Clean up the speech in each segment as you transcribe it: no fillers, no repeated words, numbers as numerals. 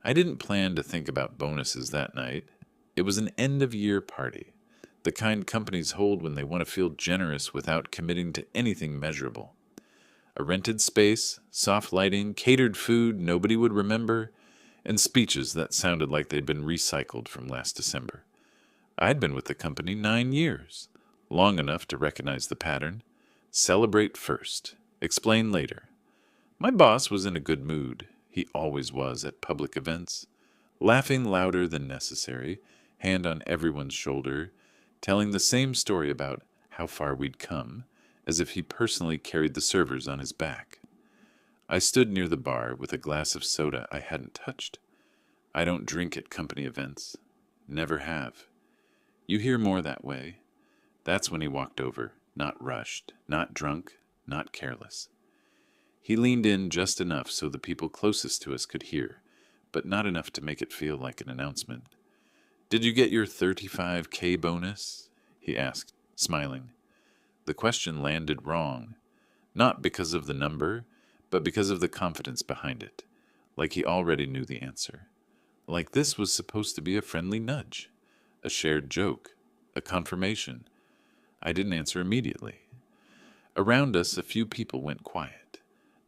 I didn't plan to think about bonuses that night. It was an end-of-year party, the kind companies hold when they want to feel generous without committing to anything measurable. A rented space, soft lighting, catered food nobody would remember, and speeches that sounded like they'd been recycled from last December. I'd been with the company 9 years, long enough to recognize the pattern. Celebrate first, explain later. My boss was in a good mood. He always was at public events, laughing louder than necessary, hand on everyone's shoulder, telling the same story about how far we'd come, as if he personally carried the servers on his back. I stood near the bar with a glass of soda I hadn't touched. I don't drink at company events. Never have. You hear more that way. That's when he walked over, not rushed, not drunk, not careless. He leaned in just enough so the people closest to us could hear, but not enough to make it feel like an announcement. "Did you get your 35K bonus?" he asked, smiling. The question landed wrong, not because of the number, but because of the confidence behind it, like he already knew the answer. Like this was supposed to be a friendly nudge, a shared joke, a confirmation. I didn't answer immediately. Around us, a few people went quiet,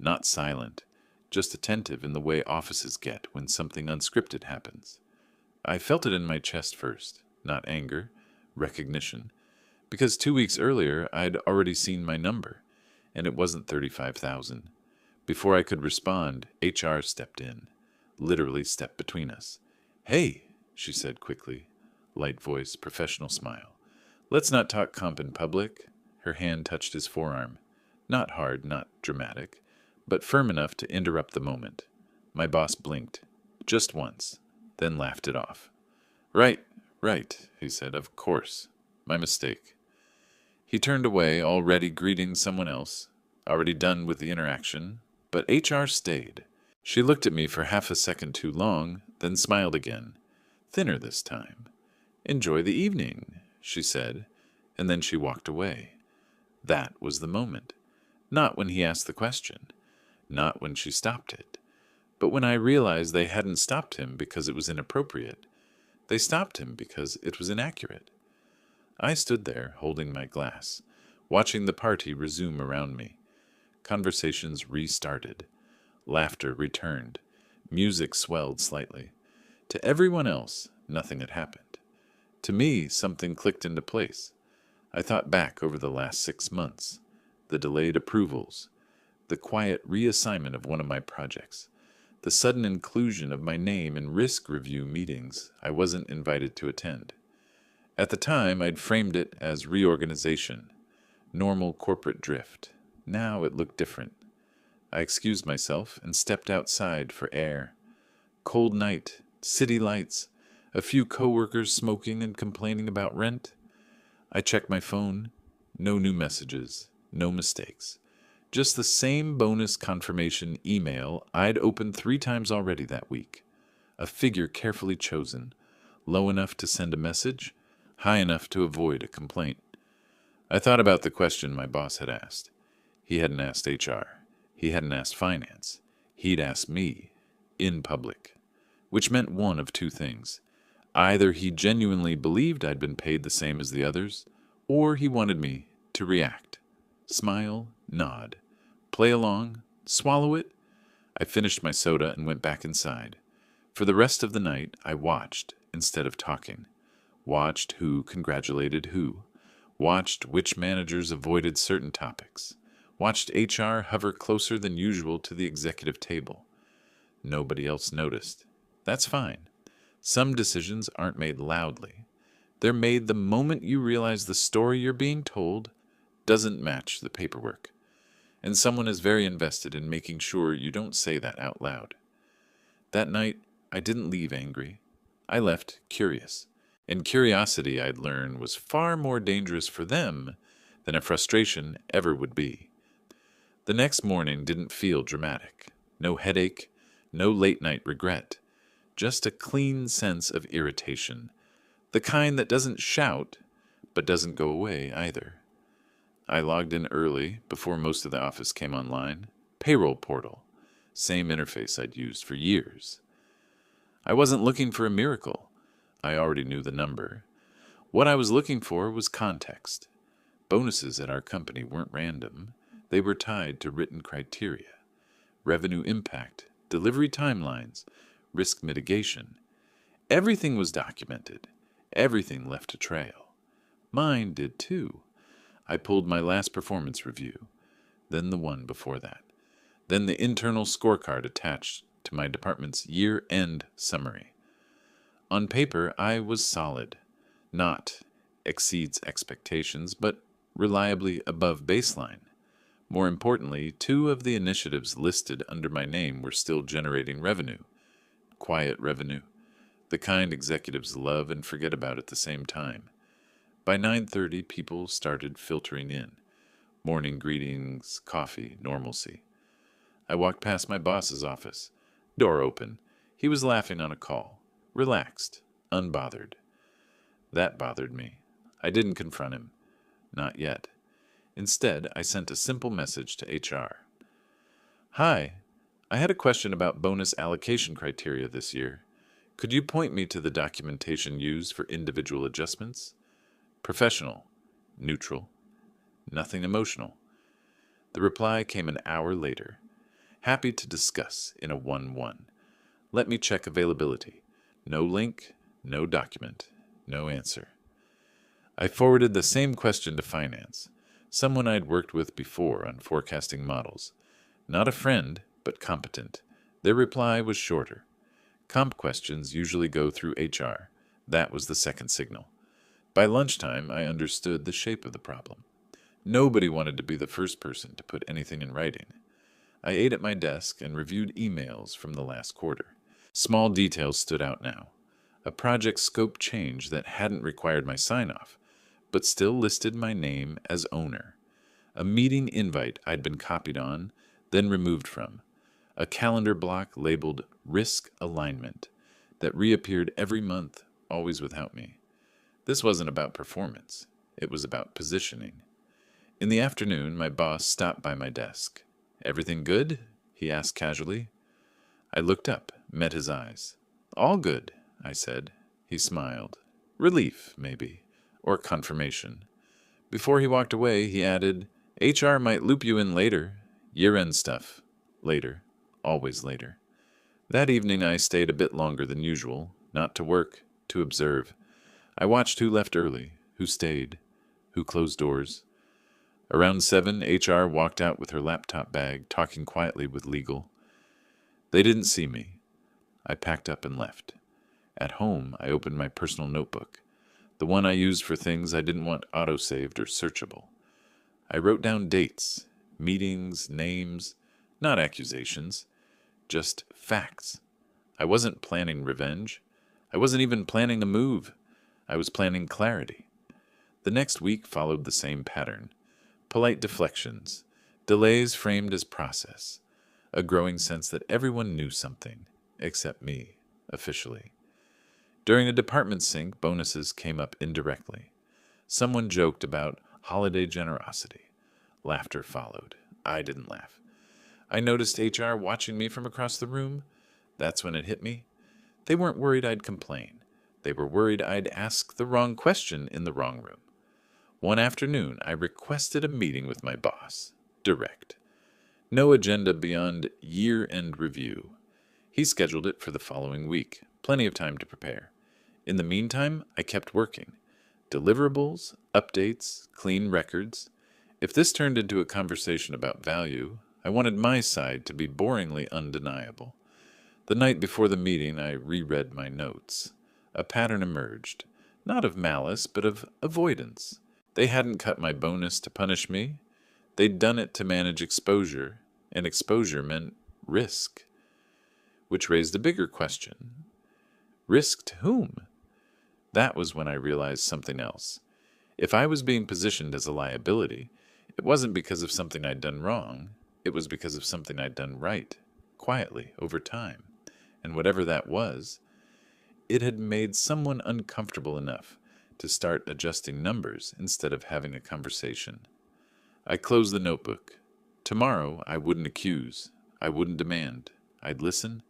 not silent, just attentive in the way offices get when something unscripted happens. I felt it in my chest first, not anger, recognition, because 2 weeks earlier I'd already seen my number, and it wasn't 35,000. Before I could respond, HR stepped in, literally stepped between us. "Hey," she said quickly, light voice, professional smile. "Let's not talk comp in public." Her hand touched his forearm. Not hard, not dramatic, but firm enough to interrupt the moment. My boss blinked, just once, then laughed it off. Right, he said. "Of course. My mistake." He turned away, already greeting someone else, already done with the interaction, but HR stayed. She looked at me for half a second too long, then smiled again, thinner this time. "Enjoy the evening," she said, and then she walked away. That was the moment. Not when he asked the question, not when she stopped it, but when I realized they hadn't stopped him because it was inappropriate. They stopped him because it was inaccurate. I stood there, holding my glass, watching the party resume around me. Conversations restarted. Laughter returned. Music swelled slightly. To everyone else, nothing had happened. To me, something clicked into place. I thought back over the last 6 months, the delayed approvals, the quiet reassignment of one of my projects, the sudden inclusion of my name in risk review meetings I wasn't invited to attend. At the time, I'd framed it as reorganization, normal corporate drift. Now it looked different. I excused myself and stepped outside for air. Cold night, city lights, a few coworkers smoking and complaining about rent. I checked my phone. No new messages, no mistakes. Just the same bonus confirmation email I'd opened 3 times already that week. A figure carefully chosen, low enough to send a message, high enough to avoid a complaint. I thought about the question my boss had asked. He hadn't asked HR. He hadn't asked finance. He'd asked me, in public, which meant one of two things. Either he genuinely believed I'd been paid the same as the others, or he wanted me to react. Smile, nod, play along, swallow it. I finished my soda and went back inside. For the rest of the night, I watched instead of talking. Watched who congratulated who. Watched which managers avoided certain topics. Watched HR hover closer than usual to the executive table. Nobody else noticed. That's fine. Some decisions aren't made loudly. They're made the moment you realize the story you're being told doesn't match the paperwork. And someone is very invested in making sure you don't say that out loud. That night, I didn't leave angry. I left curious. And curiosity, I'd learned, was far more dangerous for them than a frustration ever would be. The next morning didn't feel dramatic. No headache, no late-night regret. Just a clean sense of irritation. The kind that doesn't shout, but doesn't go away either. I logged in early, before most of the office came online. Payroll portal. Same interface I'd used for years. I wasn't looking for a miracle. I already knew the number. What I was looking for was context. Bonuses at our company weren't random. They were tied to written criteria: revenue impact, delivery timelines, risk mitigation. Everything was documented. Everything left a trail. Mine did too. I pulled my last performance review, then the one before that, then the internal scorecard attached to my department's year-end summary. On paper, I was solid. Not exceeds expectations, but reliably above baseline. More importantly, 2 of the initiatives listed under my name were still generating revenue. Quiet revenue. The kind executives love and forget about at the same time. By 9:30, people started filtering in. Morning greetings, coffee, normalcy. I walked past my boss's office. Door open. He was laughing on a call. Relaxed. Unbothered. That bothered me. I didn't confront him. Not yet. Instead, I sent a simple message to HR. Hi, I had a question about bonus allocation criteria this year. Could you point me to the documentation used for individual adjustments? Professional. Neutral. Nothing emotional. The reply came an hour later. Happy to discuss in a 1-1. Let me check availability. No link, no document, no answer. I forwarded the same question to finance, someone I'd worked with before on forecasting models. Not a friend, but competent. Their reply was shorter. Comp questions usually go through HR. That was the second signal. By lunchtime, I understood the shape of the problem. Nobody wanted to be the first person to put anything in writing. I ate at my desk and reviewed emails from the last quarter. Small details stood out now. A project scope change that hadn't required my sign-off, but still listed my name as owner. A meeting invite I'd been copied on, then removed from. A calendar block labeled Risk Alignment that reappeared every month, always without me. This wasn't about performance. It was about positioning. In the afternoon, my boss stopped by my desk. "Everything good?" he asked casually. I looked up, met his eyes. "All good," I said. He smiled. Relief, maybe, or confirmation. Before he walked away, he added, "HR might loop you in later. Year-end stuff. Later. Always later." That evening I stayed a bit longer than usual, not to work, to observe. I watched who left early, who stayed, who closed doors. Around 7, HR walked out with her laptop bag, talking quietly with legal. They didn't see me. I packed up and left. At home, I opened my personal notebook, the one I used for things I didn't want auto-saved or searchable. I wrote down dates, meetings, names, not accusations, just facts. I wasn't planning revenge. I wasn't even planning a move. I was planning clarity. The next week followed the same pattern. Polite deflections, delays framed as process, a growing sense that everyone knew something, except me, officially. During a department sync, bonuses came up indirectly. Someone joked about holiday generosity. Laughter followed. I didn't laugh. I noticed HR watching me from across the room. That's when it hit me. They weren't worried I'd complain. They were worried I'd ask the wrong question in the wrong room. One afternoon, I requested a meeting with my boss. Direct. No agenda beyond year-end review. He scheduled it for the following week. Plenty of time to prepare. In the meantime, I kept working. Deliverables, updates, clean records. If this turned into a conversation about value, I wanted my side to be boringly undeniable. The night before the meeting, I reread my notes. A pattern emerged, not of malice, but of avoidance. They hadn't cut my bonus to punish me. They'd done it to manage exposure, and exposure meant risk. Which raised a bigger question. Risk to whom? That was when I realized something else. If I was being positioned as a liability, it wasn't because of something I'd done wrong. It was because of something I'd done right, quietly, over time. And whatever that was, it had made someone uncomfortable enough to start adjusting numbers instead of having a conversation. I closed the notebook. Tomorrow, I wouldn't accuse. I wouldn't demand. I'd listen.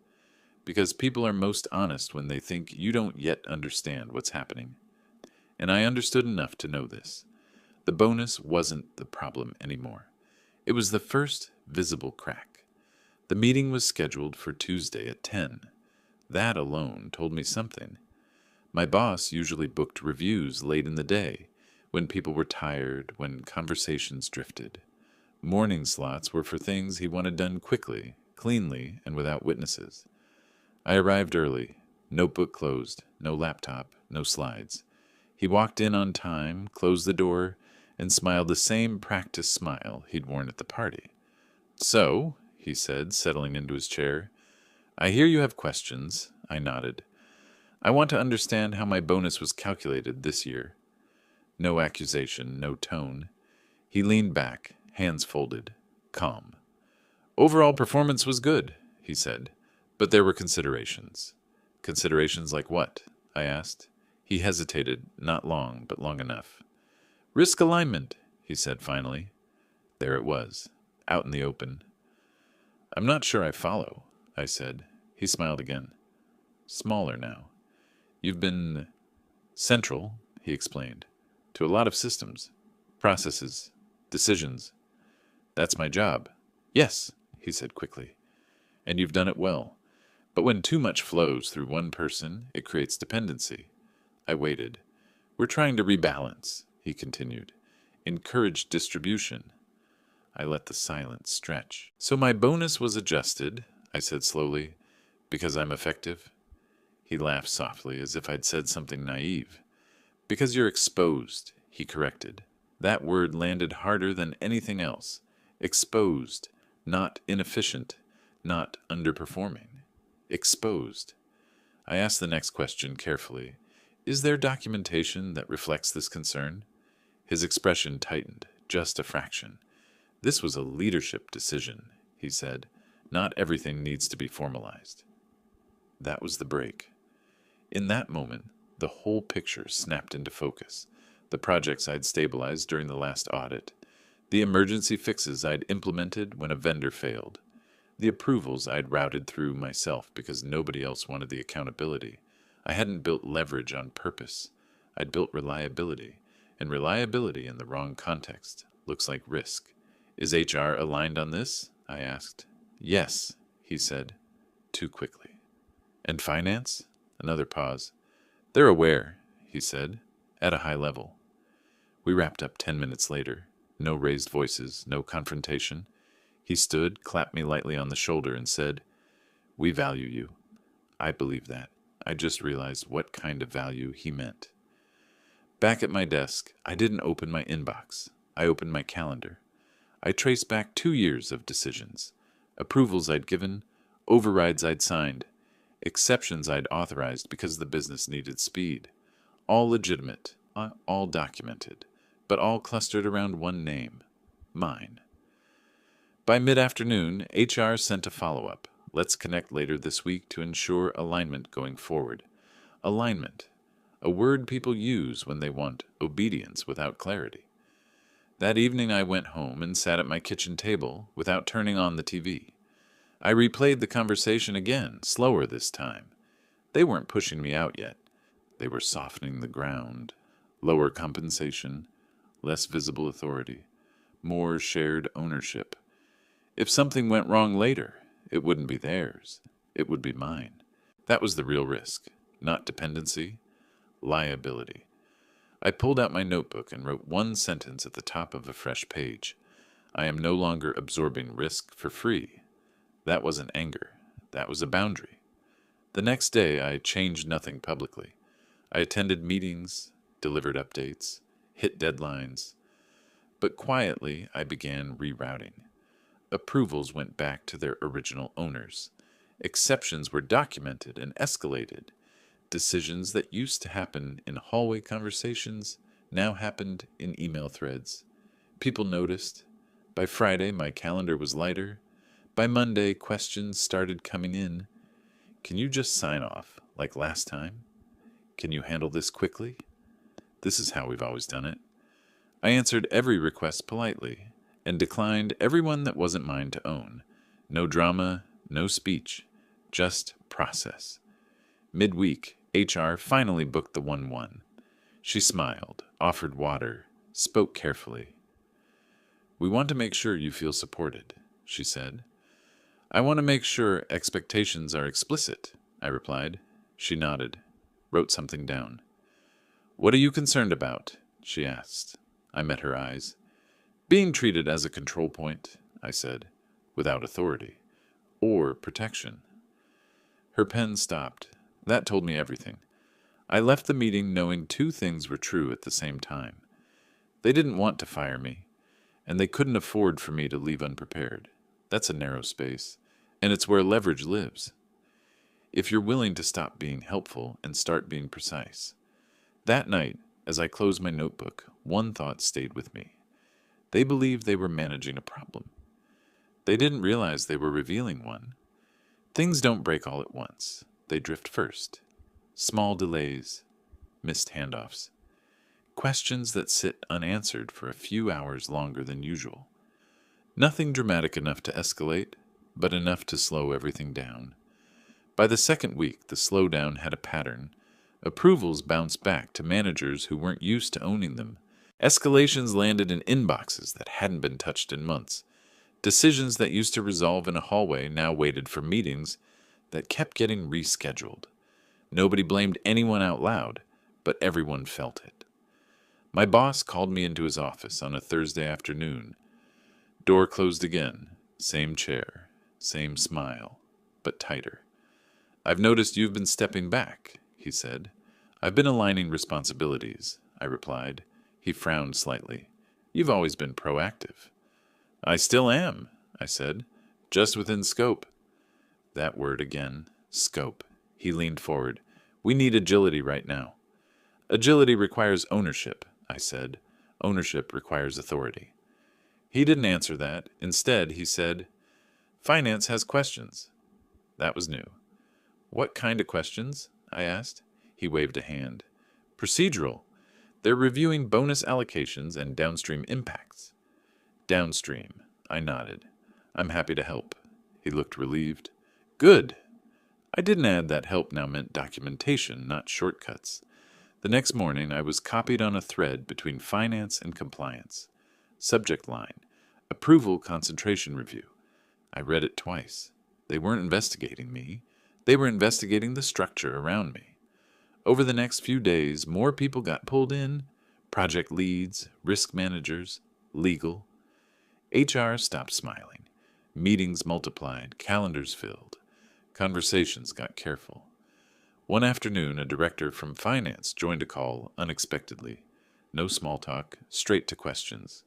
because people are most honest when they think you don't yet understand what's happening. And I understood enough to know this. The bonus wasn't the problem anymore. It was the first visible crack. The meeting was scheduled for Tuesday at 10. That alone told me something. My boss usually booked reviews late in the day, when people were tired, when conversations drifted. Morning slots were for things he wanted done quickly, cleanly, and without witnesses. I arrived early, notebook closed, no laptop, no slides. He walked in on time, closed the door, and smiled the same practiced smile he'd worn at the party. "So," he said, settling into his chair, "I hear you have questions." I nodded. "I want to understand how my bonus was calculated this year." No accusation, no tone. He leaned back, hands folded, calm. "Overall performance was good," he said, "but there were considerations." "Considerations like what?" I asked. He hesitated, not long, but long enough. "Risk alignment," he said finally. There it was, out in the open. "I'm not sure I follow," I said. He smiled again. "Smaller now. You've been central," he explained, "to a lot of systems, processes, decisions. That's my job." "Yes," he said quickly. "And you've done it well. But when too much flows through one person, it creates dependency." I waited. "We're trying to rebalance," he continued. "Encourage distribution." I let the silence stretch. "So my bonus was adjusted," I said slowly, "because I'm effective?" He laughed softly, as if I'd said something naive. "Because you're exposed," he corrected. That word landed harder than anything else. Exposed, not inefficient, not underperforming. Exposed. I asked the next question carefully. "Is there documentation that reflects this concern?" His expression tightened, just a fraction. "This was a leadership decision," he said. "Not everything needs to be formalized." That was the break. In that moment, the whole picture snapped into focus. The projects I'd stabilized during the last audit, the emergency fixes I'd implemented when a vendor failed, the approvals I'd routed through myself because nobody else wanted the accountability. I hadn't built leverage on purpose. I'd built reliability, and reliability in the wrong context looks like risk. "Is HR aligned on this?" I asked. "Yes," he said, too quickly. "And finance?" Another pause. "They're aware," he said, "at a high level." We wrapped up 10 minutes later. No raised voices, no confrontation. He stood, clapped me lightly on the shoulder, and said, "We value you." I believe that. I just realized what kind of value he meant. Back at my desk, I didn't open my inbox. I opened my calendar. I traced back 2 years of decisions. Approvals I'd given, overrides I'd signed, exceptions I'd authorized because the business needed speed. All legitimate, all documented, but all clustered around one name, mine. By mid-afternoon, HR sent a follow-up. "Let's connect later this week to ensure alignment going forward." Alignment, a word people use when they want obedience without clarity. That evening I went home and sat at my kitchen table without turning on the TV. I replayed the conversation again, slower this time. They weren't pushing me out yet. They were softening the ground. Lower compensation, less visible authority, more shared ownership. If something went wrong later, it wouldn't be theirs. It would be mine. That was the real risk, not dependency, liability. I pulled out my notebook and wrote one sentence at the top of a fresh page. "I am no longer absorbing risk for free." That wasn't anger. That was a boundary. The next day, I changed nothing publicly. I attended meetings, delivered updates, hit deadlines. But quietly, I began rerouting. Approvals went back to their original owners. Exceptions were documented and escalated. Decisions that used to happen in hallway conversations now happened in email threads. People noticed. By Friday, my calendar was lighter. By Monday, questions started coming in. "Can you just sign off, like last time? Can you handle this quickly?" This is how we've always done it. I answered every request politely, and declined everyone that wasn't mine to own. No drama, no speech, Just process. Midweek, HR finally booked the 1-1. She smiled, offered water, spoke carefully. "We want to make sure you feel supported," she said. "I want to make sure expectations are explicit," I replied. She nodded, wrote something down. "What are you concerned about?" she asked. I met her eyes. "Being treated as a control point," I said, "without authority or protection." Her pen stopped. That told me everything. I left the meeting knowing two things were true at the same time. They didn't want to fire me, and they couldn't afford for me to leave unprepared. That's a narrow space, and it's where leverage lives. If you're willing to stop being helpful and start being precise. That night, as I closed my notebook, one thought stayed with me. They believed they were managing a problem. They didn't realize they were revealing one. Things don't break all at once. They drift first. Small delays, missed handoffs, questions that sit unanswered for a few hours longer than usual. Nothing dramatic enough to escalate, but enough to slow everything down. By the second week, the slowdown had a pattern. Approvals bounced back to managers who weren't used to owning them. Escalations landed in inboxes that hadn't been touched in months. Decisions that used to resolve in a hallway now waited for meetings that kept getting rescheduled. Nobody blamed anyone out loud, but everyone felt it. My boss called me into his office on a Thursday afternoon. Door closed again. Same chair, same smile, but tighter. "I've noticed you've been stepping back," he said. "I've been aligning responsibilities," I replied. He frowned slightly. "You've always been proactive." "I still am," I said. "Just within scope." That word again, scope. He leaned forward. "We need agility right now." "Agility requires ownership," I said. "Ownership requires authority." He didn't answer that. Instead, he said, "Finance has questions." That was new. "What kind of questions?" I asked. He waved a hand. "Procedural. They're reviewing bonus allocations and downstream impacts." "Downstream," I nodded. "I'm happy to help." He looked relieved. "Good." I didn't add that help now meant documentation, not shortcuts. The next morning, I was copied on a thread between finance and compliance. Subject line, approval concentration review. I read it twice. They weren't investigating me. They were investigating the structure around me. Over the next few days, more people got pulled in. Project leads, risk managers, legal. HR stopped smiling. Meetings multiplied, calendars filled. Conversations got careful. One afternoon, a director from finance joined a call unexpectedly. No small talk, straight to questions.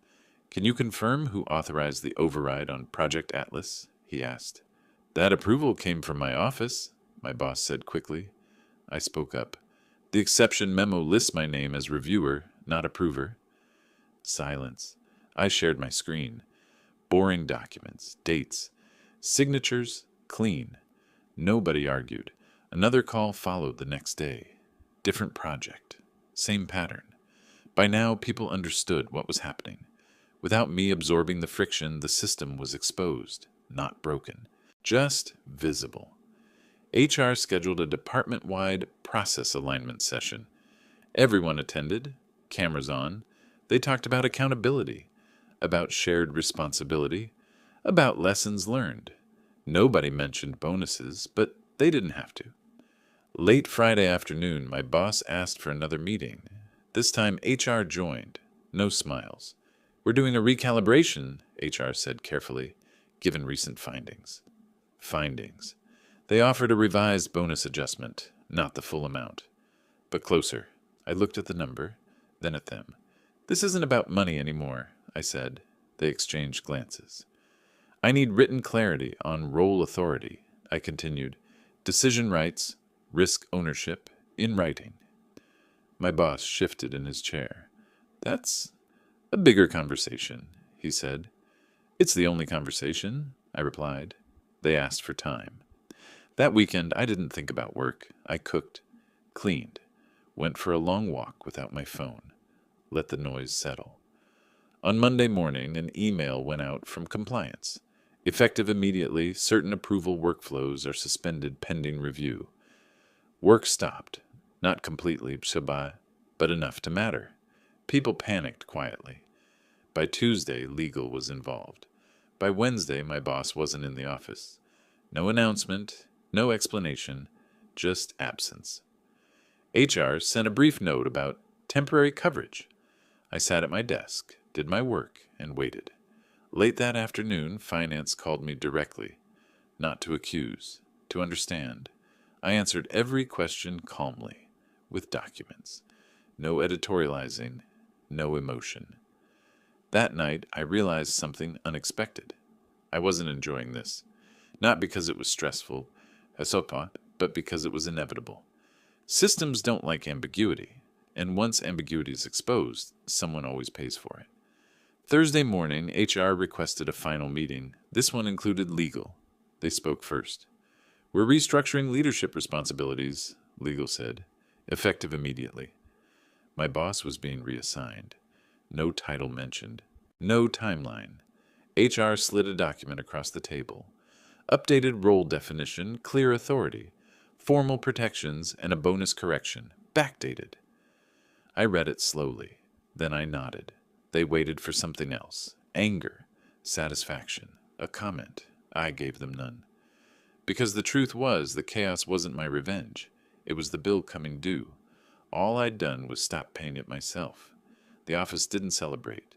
"Can you confirm who authorized the override on Project Atlas?" he asked. "That approval came from my office," my boss said quickly. I spoke up. "The exception memo lists my name as reviewer, not approver." Silence. I shared my screen. Boring documents, dates, signatures, clean. Nobody argued. Another call followed the next day. Different project. Same pattern. By now, people understood what was happening. Without me absorbing the friction, the system was exposed, not broken, just visible. HR scheduled a department-wide process alignment session. Everyone attended, cameras on. They talked about accountability, about shared responsibility, about lessons learned. Nobody mentioned bonuses, but they didn't have to. Late Friday afternoon, my boss asked for another meeting. This time, HR joined. No smiles. "We're doing a recalibration," HR said carefully, given recent findings. Findings. They offered a revised bonus adjustment, not the full amount. But closer. I looked at the number, then at them. "This isn't about money anymore," I said. They exchanged glances. "I need written clarity on role authority," I continued. "Decision rights, risk ownership, in writing." My boss shifted in his chair. "That's a bigger conversation," he said. "It's the only conversation," I replied. They asked for time. That weekend, I didn't think about work. I cooked, cleaned, went for a long walk without my phone, let the noise settle. On Monday morning, an email went out from compliance. Effective immediately, certain approval workflows are suspended pending review. Work stopped. Not completely, but enough to matter. People panicked quietly. By Tuesday, legal was involved. By Wednesday, my boss wasn't in the office. No announcement, no explanation, just absence. HR sent a brief note about temporary coverage. I sat at my desk, did my work, and waited. Late that afternoon, finance called me directly. Not to accuse, to understand. I answered every question calmly, with documents. No editorializing, no emotion. That night, I realized something unexpected. I wasn't enjoying this. Not because it was stressful, but because it was inevitable. Systems don't like ambiguity, and once ambiguity is exposed, someone always pays for it. Thursday morning, HR requested a final meeting. This one included legal. They spoke first. "We're restructuring leadership responsibilities," legal said, effective immediately. My boss was being reassigned. No title mentioned. No timeline. HR slid a document across the table. Updated role definition, clear authority, formal protections, and a bonus correction. Backdated. I read it slowly. Then I nodded. They waited for something else. Anger. Satisfaction. A comment. I gave them none. Because the truth was, the chaos wasn't my revenge. It was the bill coming due. All I'd done was stop paying it myself. The office didn't celebrate.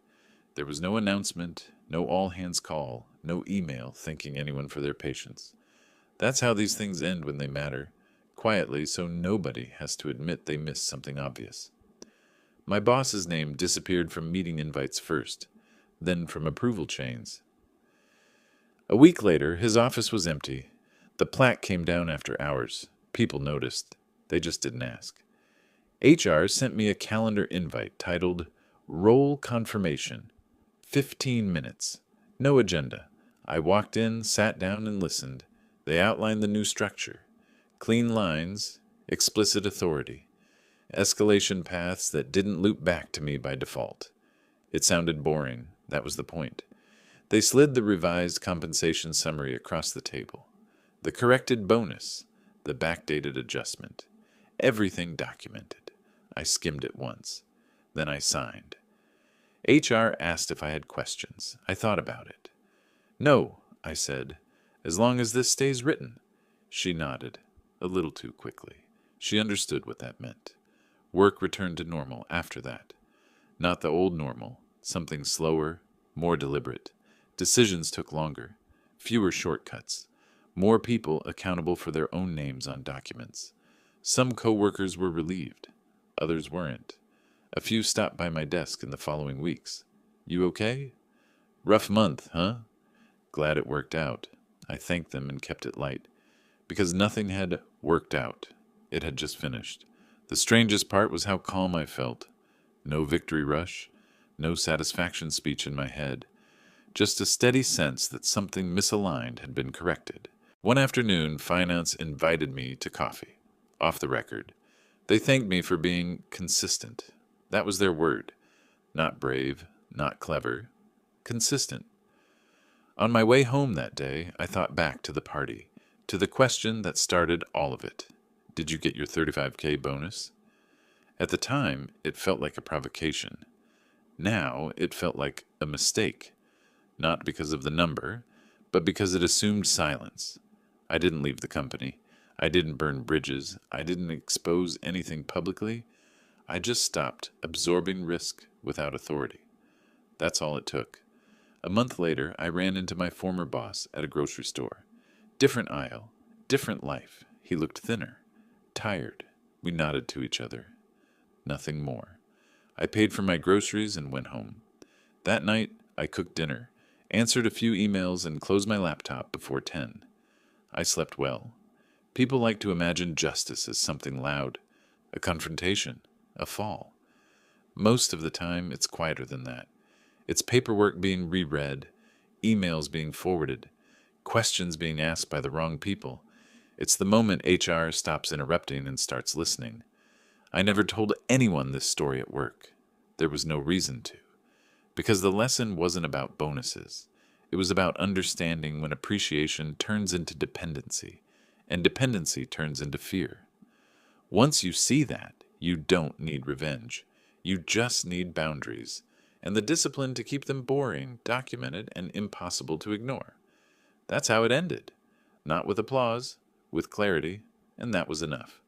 There was no announcement, no all-hands call, no email thanking anyone for their patience. That's how these things end when they matter, quietly so nobody has to admit they missed something obvious. My boss's name disappeared from meeting invites first, then from approval chains. A week later, his office was empty. The plaque came down after hours. People noticed. They just didn't ask. HR sent me a calendar invite titled Role Confirmation. 15 minutes. No agenda. I walked in, sat down, and listened. They outlined the new structure. Clean lines, explicit authority. Escalation paths that didn't loop back to me by default. It sounded boring. That was the point. They slid the revised compensation summary across the table. The corrected bonus. The backdated adjustment. Everything documented. I skimmed it once. Then I signed. HR asked if I had questions. I thought about it. "No," I said, "as long as this stays written." She nodded, a little too quickly. She understood what that meant. Work returned to normal after that. Not the old normal, something slower, more deliberate. Decisions took longer, fewer shortcuts, more people accountable for their own names on documents. Some coworkers were relieved, others weren't. A few stopped by my desk in the following weeks. "You okay?" "Rough month, huh?" Glad it worked out. I thanked them and kept it light. Because nothing had worked out. It had just finished. The strangest part was how calm I felt. No victory rush, no satisfaction speech in my head. Just a steady sense that something misaligned had been corrected. One afternoon, finance invited me to coffee. Off the record. They thanked me for being consistent. That was their word. Not brave, not clever. Consistent. On my way home that day, I thought back to the party, to the question that started all of it. Did you get your 35K bonus? At the time, it felt like a provocation. Now, it felt like a mistake. Not because of the number, but because it assumed silence. I didn't leave the company. I didn't burn bridges. I didn't expose anything publicly. I just stopped absorbing risk without authority. That's all it took. A month later, I ran into my former boss at a grocery store. Different aisle, different life. He looked thinner, tired. We nodded to each other. Nothing more. I paid for my groceries and went home. That night, I cooked dinner, answered a few emails, and closed my laptop before 10. I slept well. People like to imagine justice as something loud, a confrontation, a fall. Most of the time, it's quieter than that. It's paperwork being reread, emails being forwarded, questions being asked by the wrong people. It's the moment HR stops interrupting and starts listening. I never told anyone this story at work. There was no reason to. Because the lesson wasn't about bonuses. It was about understanding when appreciation turns into dependency, and dependency turns into fear. Once you see that, you don't need revenge. You just need boundaries, and the discipline to keep them boring, documented, and impossible to ignore. That's how it ended. Not with applause, with clarity, and that was enough.